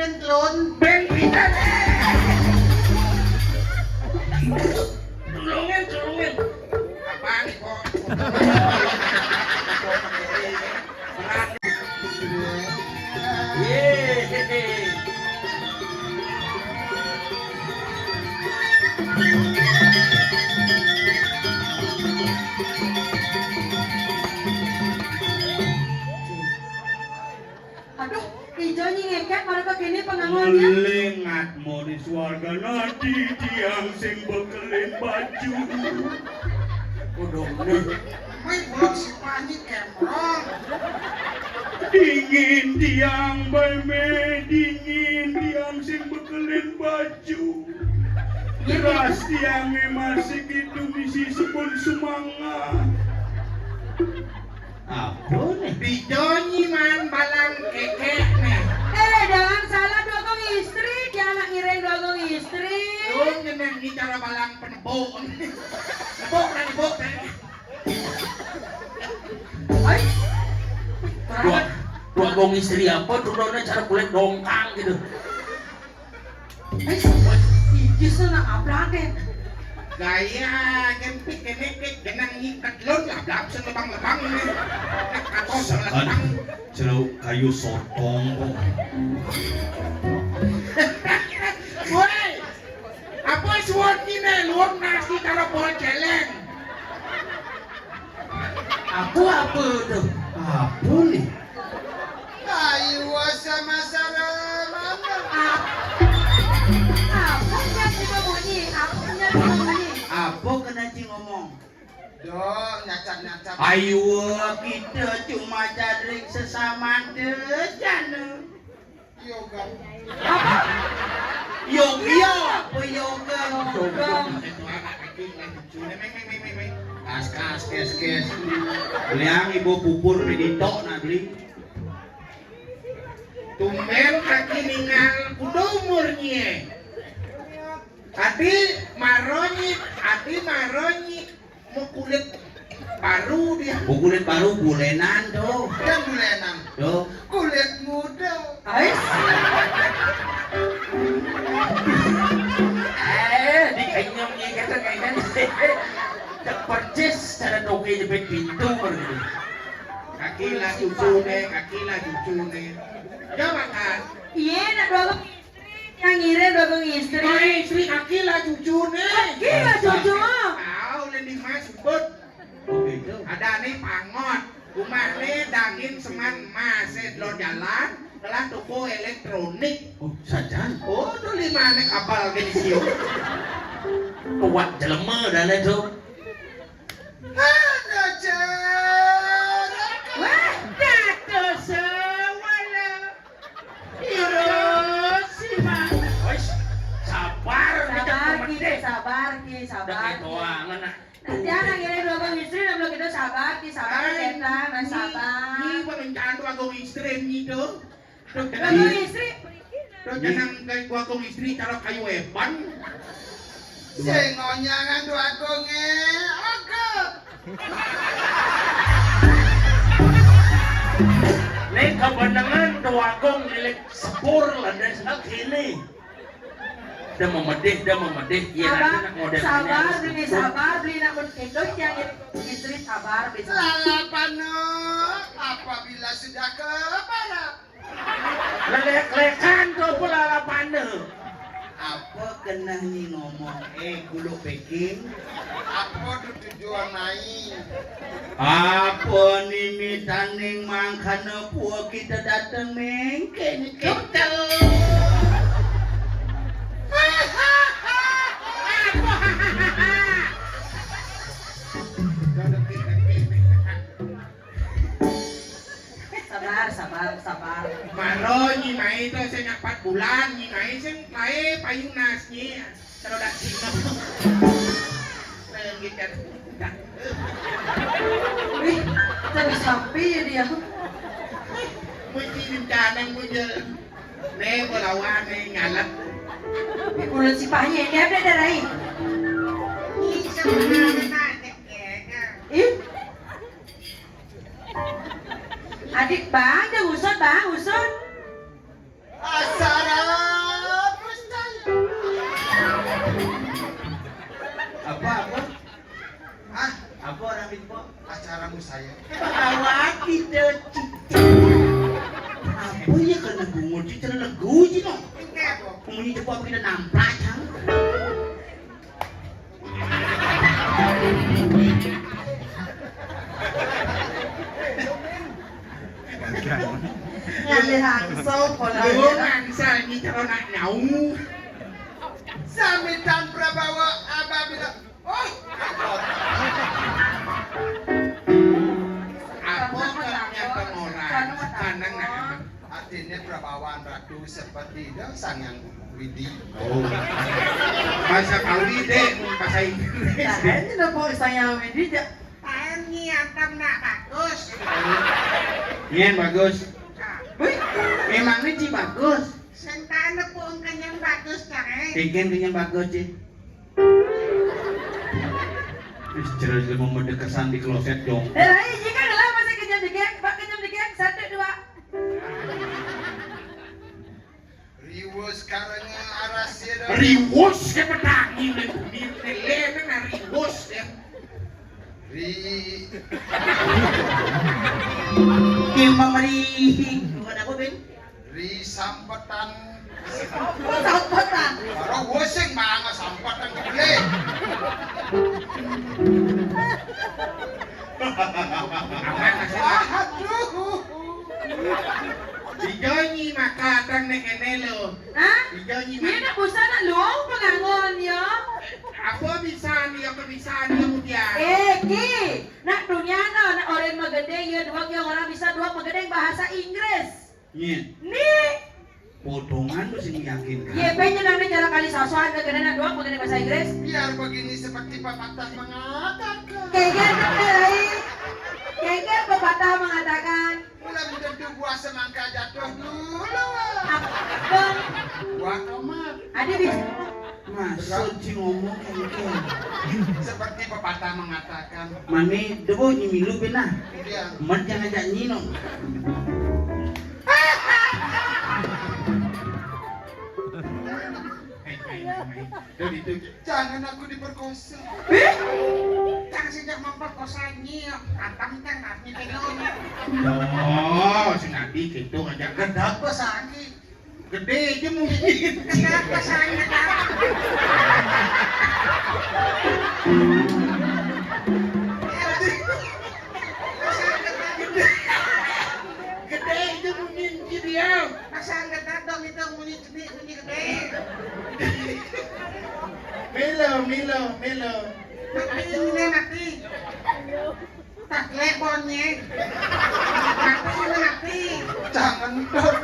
Ben kita tulungin apaan nih kok Aduh, ijo nyingeket mereka gini pengangonnya. Melingat mau di swarga nanti tiang sing bekelin baju. udah main blok si panik kemprong Dingin tiang beme, dingin tiang sing bekelin baju. Keras tiangnya masih gitu misi sebun semangat. Apa nih? Dijonyi man balang kekek nih Jangan salah dogong istri, jangan ngireng dogong istri. lu nyeneng nih cara balang penebuk nebuk Ay, Dua gong istri apa tuh cara kulit dongkang gitu. ijis na aplaken. gaya gempik kenekek genang ngikat lon lablab sa lebang-lebang ini katos sa lebang Celau kayu sotong kok. woi apa suot ini luang nasi karo bol celeng Apa tuh? Apa nih? kayu sama sarang Apanya si Baboni? Apanya si Baboni? Apa kena Ci ngomong? dong nyacap-nyacap Ayo kita cuma cadrik sesama dejana. yoga Apa? Yoga apa yoga? itu anak kecil yang lucu Kas kes. Beliang ibu pupur medito na beli. tumben kaki ningal kudu umurnya hati maronyi mau kulit baru dia Kulit baru bulenan tuh. dan bulenan Tuh. kulit muda Ais, Dikanyangnya kata kainan. Tak percis cara doge jepit pintu begitu. kaki lah cucu nih jawab kan iya nak dogong istri, yang ngireng dogong istri. istri kaki lah cucu nih Gila cucu. tahu lendi mas sebut Oh gitu. ada nih pangot rumah nih daging seman mas lo jalan telah toko elektronik Oh sajan. oh tuh lima nih kapal gini siu Kuat jelema dan itu. ada cara Wah, kata sewala Hiroshima Sabar sabar ki. Dah doangan nak. Nanti anak ngireng dogong istri, nak belum kita sabar ki, sabar kita, nah sabar. Ni pembicaraan tu aku istri ni tu. Dogong istri, Tu jangan kau aku istri cara kayu eban. Sengonyangan tu aku nge, aku. Nek kebenangan dua gong milik sepur lah dan senang kini. Dah memedih. Ya nanti nak model sabar, beli nak berkendok yang istri sabar, beli sabar. Lalapan apabila sudah ke barat. Lelek-lekan tu pula lapane. Apa kena ni ngomong? Gulung Peking. Apa tu tujuan naik? Apa ni mitaning mangkana puak kita datang mengken kita. Sabar. Maro ni mai tu saya 4 bulan ni mai sing mai payung nasnya. Kalau dah sino. Saya gitar. Wih, jadi sampai ya dia. Mesti rencana muncul. Ne bolawan ne ngalat. Udah si pahnya ini ada dari. Ini sebenarnya nak Ih. Adik bang, usut. Asara guji no. Tingkat po. Kumunyi cepat kita namprak cang. Ngalihangso pala. Lungan sa ni cara nak nyau. Samitan Prabawa apabila Apa ternyata orang kanang nak. artinya Prabawaan Ratu seperti itu sang yang Widi. Oh. Bahasa Kawi deh, bahasa Inggris. Nah, ini po saya Widi. Tahan niatan nak bagus. Nyen bagus. Wih, Memangnya Ci bagus. Sentana po ang kanyang bagus kare. Bikin yang bagus Ci. Jelas dia mau kesan di kloset dong. jika adalah masih kejam dikek, bak kejam dikek, 1 2. Riwus karangnya arasnya dong. Riwus ke petangi ni bumi lele na riwus ya. Kimang mari. Bukan aku Ben. Ri sampatan. Sampatan. Para woseng mga sampatan kebeli. Aman masalah. Aduh. Dijonyi makatang na kenelo. Ha? Dijonyi Ini nak busa nak luang pengangon ya. Apa bisa ni mo dia. Ki, nak dunia nak orang magedeng ya, dua yang orang bisa dua magedeng bahasa Inggris. Nyen. Nih, Potongan mesti meyakinkan. ye pengen nang cara kali sasuan ke kena dua magedeng bahasa Inggris. Biar begini seperti pepatah mengatakan. Kayaknya pepatah mengatakan Mula menentu buah semangka jatuh dulu. apa? Buah tomat. Ada bisa. Masuk Ci ngomong kayak gitu. Seperti pepatah mengatakan. Mami, debo nyimilu benah. Kemudian. Mat jangan ajak nyino. Itu Jangan aku diperkosa. Jangan sejak memperkosanya. Atam kan nanti kenalnya. Oh, si Nabi gitu ngajak Gendak pesani. gede aja mungkin. Gendak pesani kan. Gede aja mungkin dia. Pasang gendak dong itu bunyi gede. Milo. Ini mati. Tak leponnya. Mati. Jangan dong.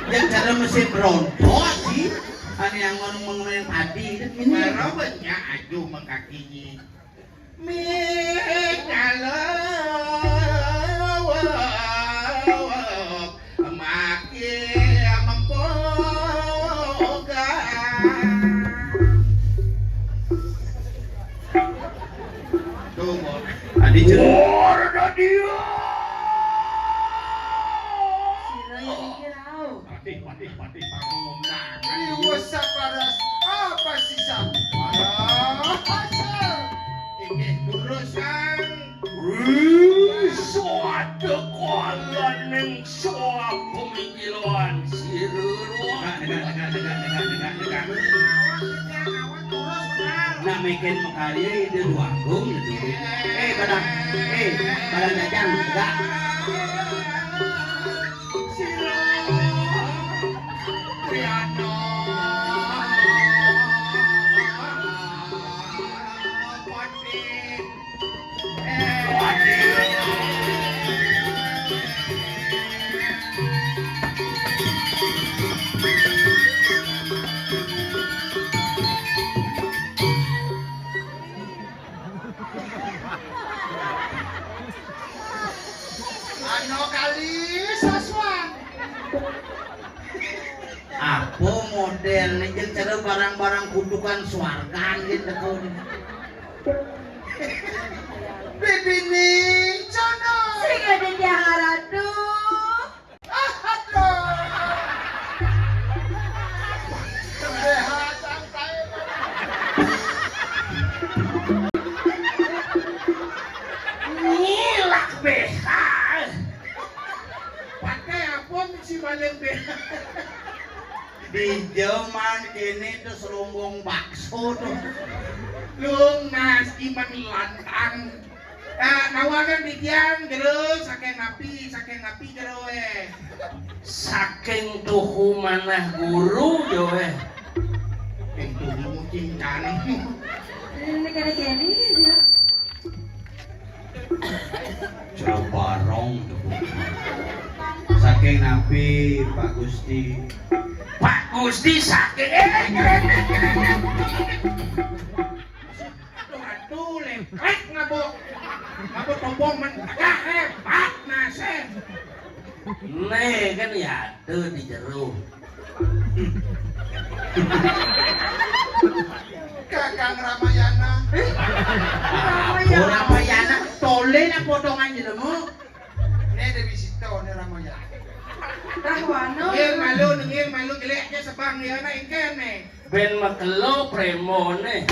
Yang cara mesti berontok sih. Ada yang ngomong yang tadi ini. Merobanya aju mengkakinya. Makin mempoga. Tuh, Adi cerita. Warna dia. Mati. Riwus saparas. Apa sisa? Ini urusan Suatu kualan yang soal pemikiran siruruan. Dengar. Nak bikin makarya itu dua gong itu. Badang jajang enggak. piano. Ano kali saswan? Apa model nih cara barang-barang kudukan swargan gitu kau. Bibi ning cono. Sige din dia haratu. Aduh. Kesehatan saya. Di zaman kini tuh selumbung bakso tuh. Lunas iman lantang. Nawakan di tiang jero saking ngapi jero Saking tuhu manah guru yo Itu ilmu cincan. Ini kene-kene dia. Jabarong tuh. Saking nabi Pak Gusti. Pak Gusti saking Aduh lempek ngabuk tombong mentagah hebat nase. nih kan ya tuh di jero. Kakang Ramayana. Ramayana tole na potongan jenemu. Ini Dewi Sito ini Ramayana. Rahwana. Ngil malu geleknya sebang dia na ingkene. Ben makelo premone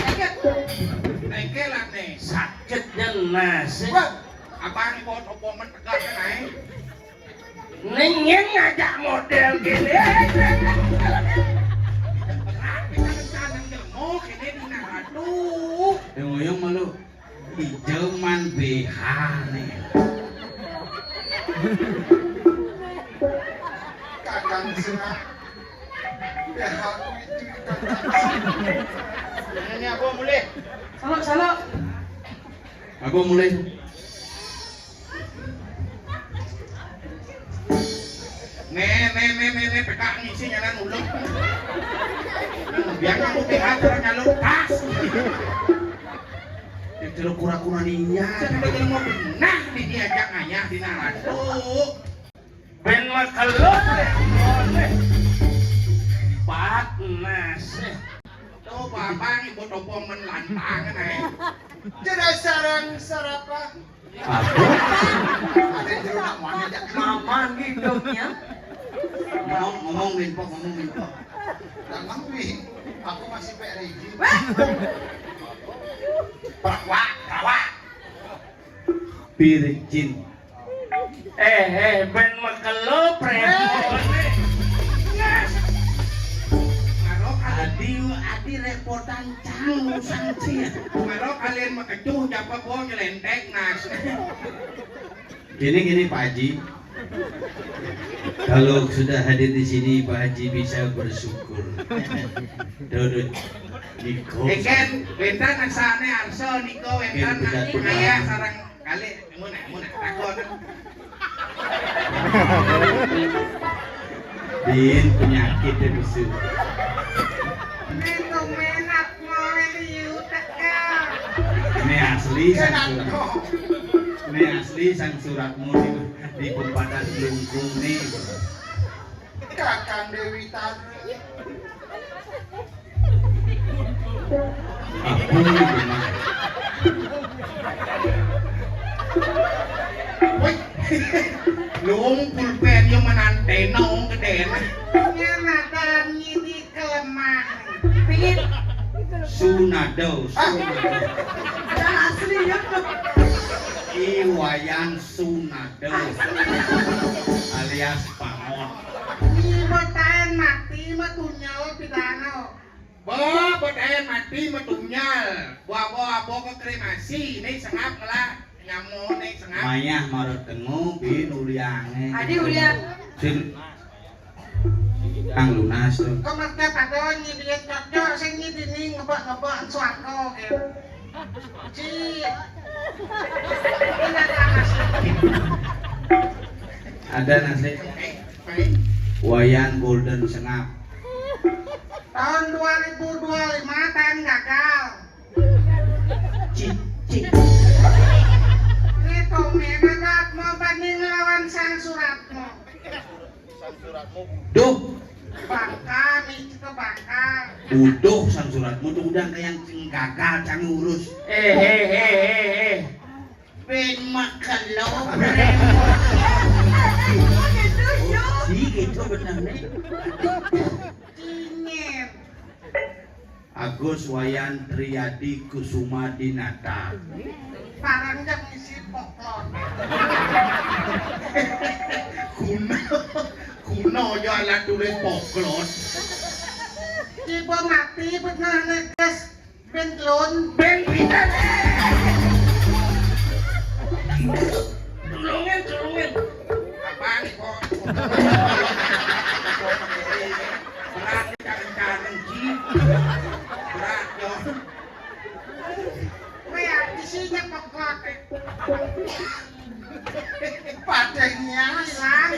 Ingkelan nih. sakitnya nasi. Abang pot opong mentagah kan Ningin ngajak model gini. Yang malu di zaman BH nih. Kakang Senang. Ya aku itu Ini aku mulai. Salok. Aku mulai. Pekak ngisi nyalan ulung. Biar kamu teater nyalur tas. Itu kura-kura ninya. Sebetulnya mau benah diajak ngayah di naratu. Ben makelo premone pat nasi. Tuh babang ibu topong menlantang kan tidak sarapa. Aku Ada yang jero nak mana jak. Mama hidupnya. ngomong minpok. Jangan wih. Aku masih PRG. Rawak. Pirjin. Ben makelo premone. Adi repotan cang usang cia. Kalau kalian makecuh japa gua nyelentek nas. Gini Pak Haji. Kalau sudah hadir di sini Pak Haji bisa bersyukur. Dodot Niko. Eken, wentan asane arso niko wentan ayah sarang kali muna takon. Din penyakit dan bisu. Itu menak meliu teka. Ini asli sang suratmu di pempadan lungkung nih. Kakang Dewi Tadri. Aku ini benar. Woi. Luung pulpen yung manantena ong geden. Nyanadan ini kelemah. Pingin. Sunado. Dan asli ya. Iwayan Sunado alias Pamon. Ini botahan mati matunyaw pidano. Bodayan mati matunyal. Bawa ke kremasi. Ini sengap lah. Nyamu nih sengap. Mayah marot tengu bin uliange. Adi ulian. Sin Kang lunas tuh. Kemerta padon ini dia cocok sing ini ngebak suarco gitu. Ci. Ada nasi Wayan Golden Sengap. Tahun 2025 tahun gagal. Cik. Ini menagat mau banding lawan sang suratmu. Duh, Bangka, itu bangka. uduh sang suratmu tuh udah kayak yang gagal cang urus. Ben makalo. Si gitu benar nih. Dingin. Agus Wayan Triyadi Kusuma Dinata. Parang jam isi poklon. Kuno yo alat tulis poklot. benar negas bentlon. Ben pisan. Tulungin. Apaan kok? Berat cari jeep. Berat yo. Kaya isinya pokok. Padanya hilang.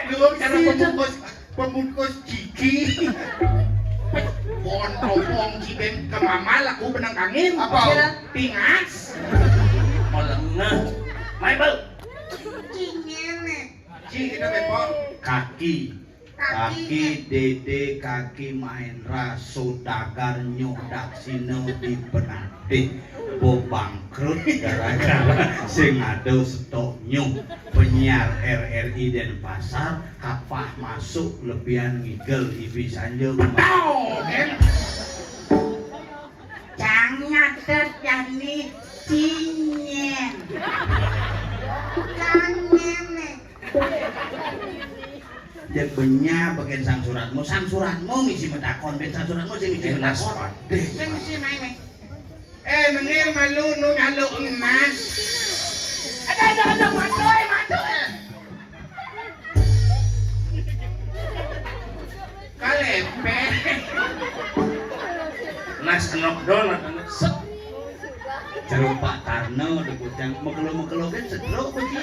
Lu cara pembungkus gigi. Pon ciben ke mama laku benang angin. Apa? Pingas. Malengah. Maibel. Cingene. Cing kita bepok. Kaki dede kaki Mahendra Sodagar nyodak sino di penanti bo bangkrut gara-gara sing ado stok nyuh penyiar RRI Denpasar kapah masuk lebihan ngigel Ibi Sanjo Jangan terjadi cinyen. Kangen. Jek benya bagian sang suratmu ngisi metakon ben sang suratmu sing ngisi metakon Sing si main. Mengir malu nu nyalu emas. Ada matoy. Kalepe. Nas enok donat anak set. Jeruk Pak Tarno debutang mekelo-mekelo kan sedro kunci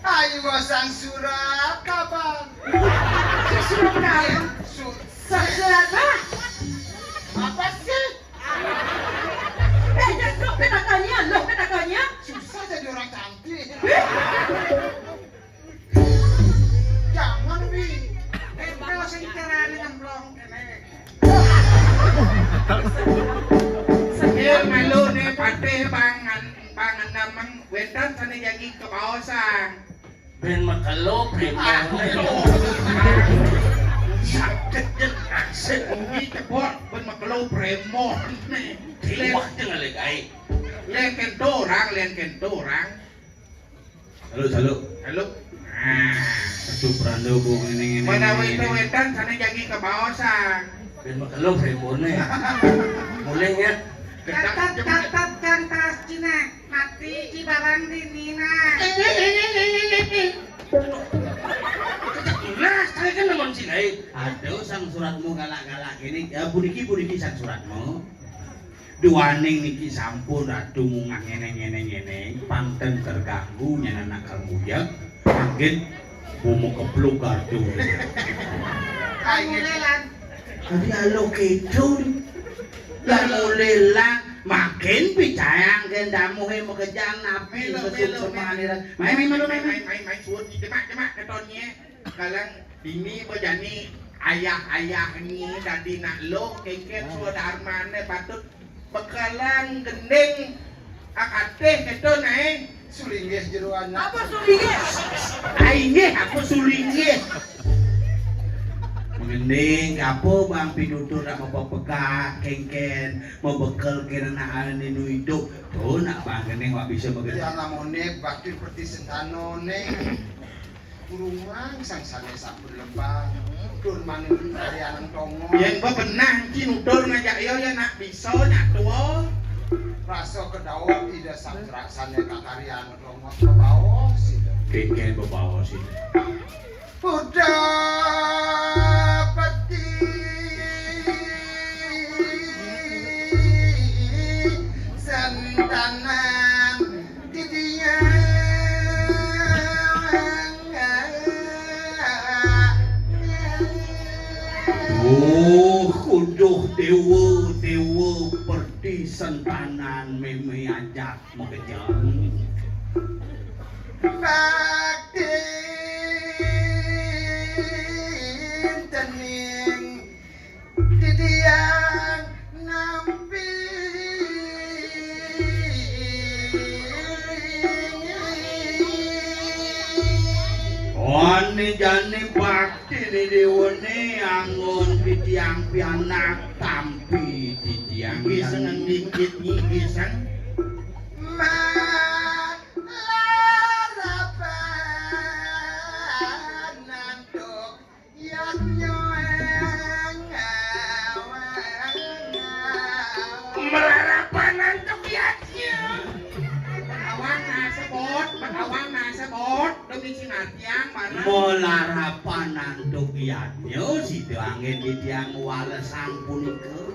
Ayo sang surat kapan? Surat berapa? Surat apa? Apa sih? Penakannya. Susah jadi orang cantik. Jangan Bi. Kalau sing carane ngemblong kene. Malu nih pate bangan namang wetan sana jagi ke kawasan. Ben makalo primo. Sakit jen asik ugi cepot ben makelo premo. Tiwak jeung alegay. Len kentorang. Halo Halo. Nah, satu perando bung ini mana wetan sana jagi ke kawasan. Ben makalo primo ne. Mulai ya. Catat tas Cina. Mati ci barang di Nina. Nah, saya kan namun sinai. aduh sang suratmu galak-galak ini ya budiki sang suratmu duaning niki sampun ratu mungah ngene panten terganggu nyana nakal muyak angin bomo kepluk kartu Kamu lelan. jadi alo kecu ya mulelang makin picayang gendamu he makejang napi besuk semaliran main suut demak ketonnya kalang dini bejani ayah ni dadi nak lo kengket suada armane patut bekalang gendeng akateh keton Sulinggih jeroan. Apa sulingnya? Aingeh aku sulingeh mengending kapo bang pinutur nak mapapegah kengken mau bekel kena ane nu hidup tuh nak bang gending wak bisa begitu Ya ngamone bakti seperti sentanone. Kurumang sang sane sampun lembang. Dur manun kalian tongo. yang gua pernah cinutur ngajak yo ya nak bisa nak tua Rasa kedawat ida saksane kakarian tongo kebawa sih. kengken bebawa sih Udah peti sentanan di dia kuduh dewa perti sentanan meme ajak mengejang bakti tening di dia nampi Wani jane bakti ni dewane angon pitiang pianak tampi di tiang gisang dikit gisang malarapan nantuk yang nyoeng sinatiang mana Molarapan anduk yanyo sida angin di tiang walesang punika.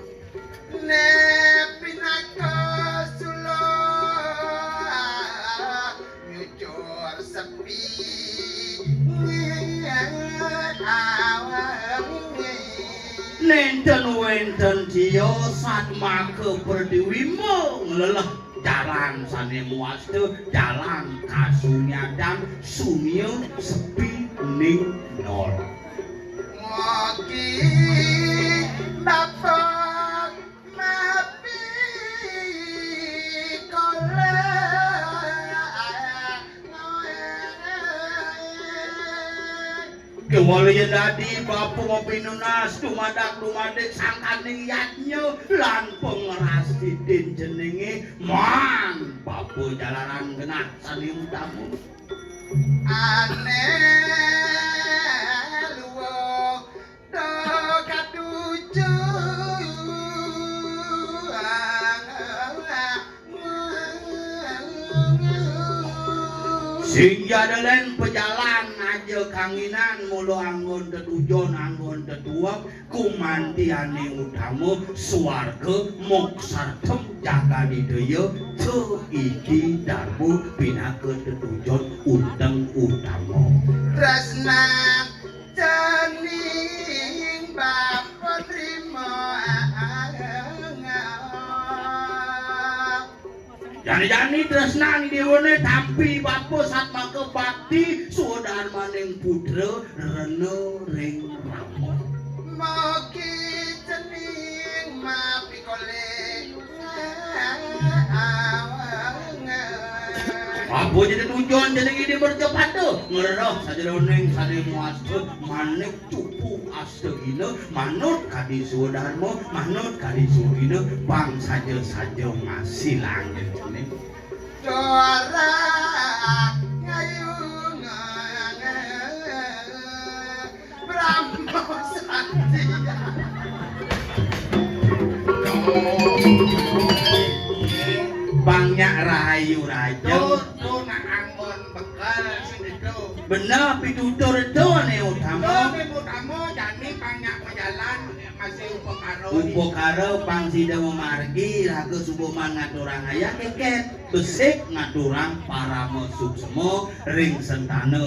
Pinaka sulo nyucur sepi Nenten wenten jiyo satma keperdiwimo ngelelah jalan sane muaste jalan kasunyadan sunyo sepi ning nol. ngoki bapak mapi kole Kewalian dadi bapu ngopi nunas dumadak dumadik sangkaning yatnya lan pengeras didin jenenge man bapu jalanan genah sani utamu aneh luwo do kaducu sing jadelen pejalan aja kanginan mulu anggon tetujon anggon tetuak kumantiane utamu swarga moksartem jaga di daya teu iki darbu pinake tetujon undeng utamu tresna cening bapak trimo jani-jani tresnani dewane tapi bapu satma kebakti suodar maning putra rene ring ramo moki cening mapi kole apa jadi tujuan jadi ini bercepat tuh ngeroh saja doneng sade muaste manik cupu astegina manut kadi sudarmo manut kadi sugina bang saja ngasih langit ini Dora ngayung Brahmo Satya bangnya rahayu raja tuh nak anggon bekal sing itu bener pitutur itu nih utama tuh tamu jani banyak berjalan masih upakaro upokaro pang sida memargi laku subuman ngaturang ayah keket besik ngaturang para mesuk semua ring sentane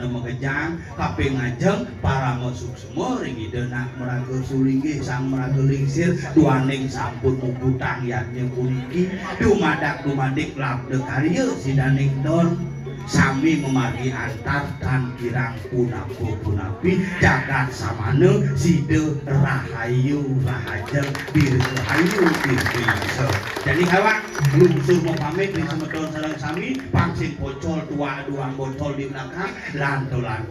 megejang kape ngajeng para mesuk semua ring idenak meraga sulingi sang meraga lingsir duaning sampun mubutang yatnya puniki dumadik labde karya sidaning don sami memargi antar dan kirang punapi jagat samane sida rahayu rahajeng dirhayu dirhayu jadi kawan lungsur mau pamit di semedon sareng sami pangsin pocol tua duang botol di belakang lanturang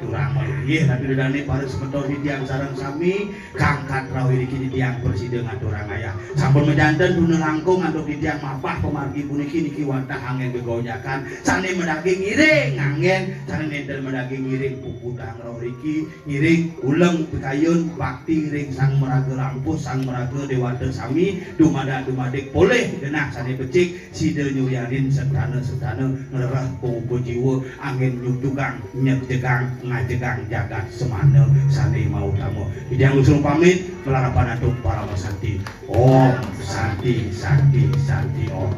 ye tapi dane para semedon di tiang sareng sami kangkat rawi iki di tiang presiden ngaturang ayah sampun mejanten dune langkung anduk di tiang mapah pemargi puniki niki wantah angin begonyakan sane medaging ngiring angin sane nenten medaging ngiring puputang rawi ngiring uleng pikayun bakti ring sang meraga lampus sang meraga dewata sami dumadik poleh genah sane becik sida nyuyanin sedana ngerah pupu jiwa angin nyujugang nyejegang ngajegang jagat semana sane mau tamu yang usul pamit melarapan untuk para santi om santi om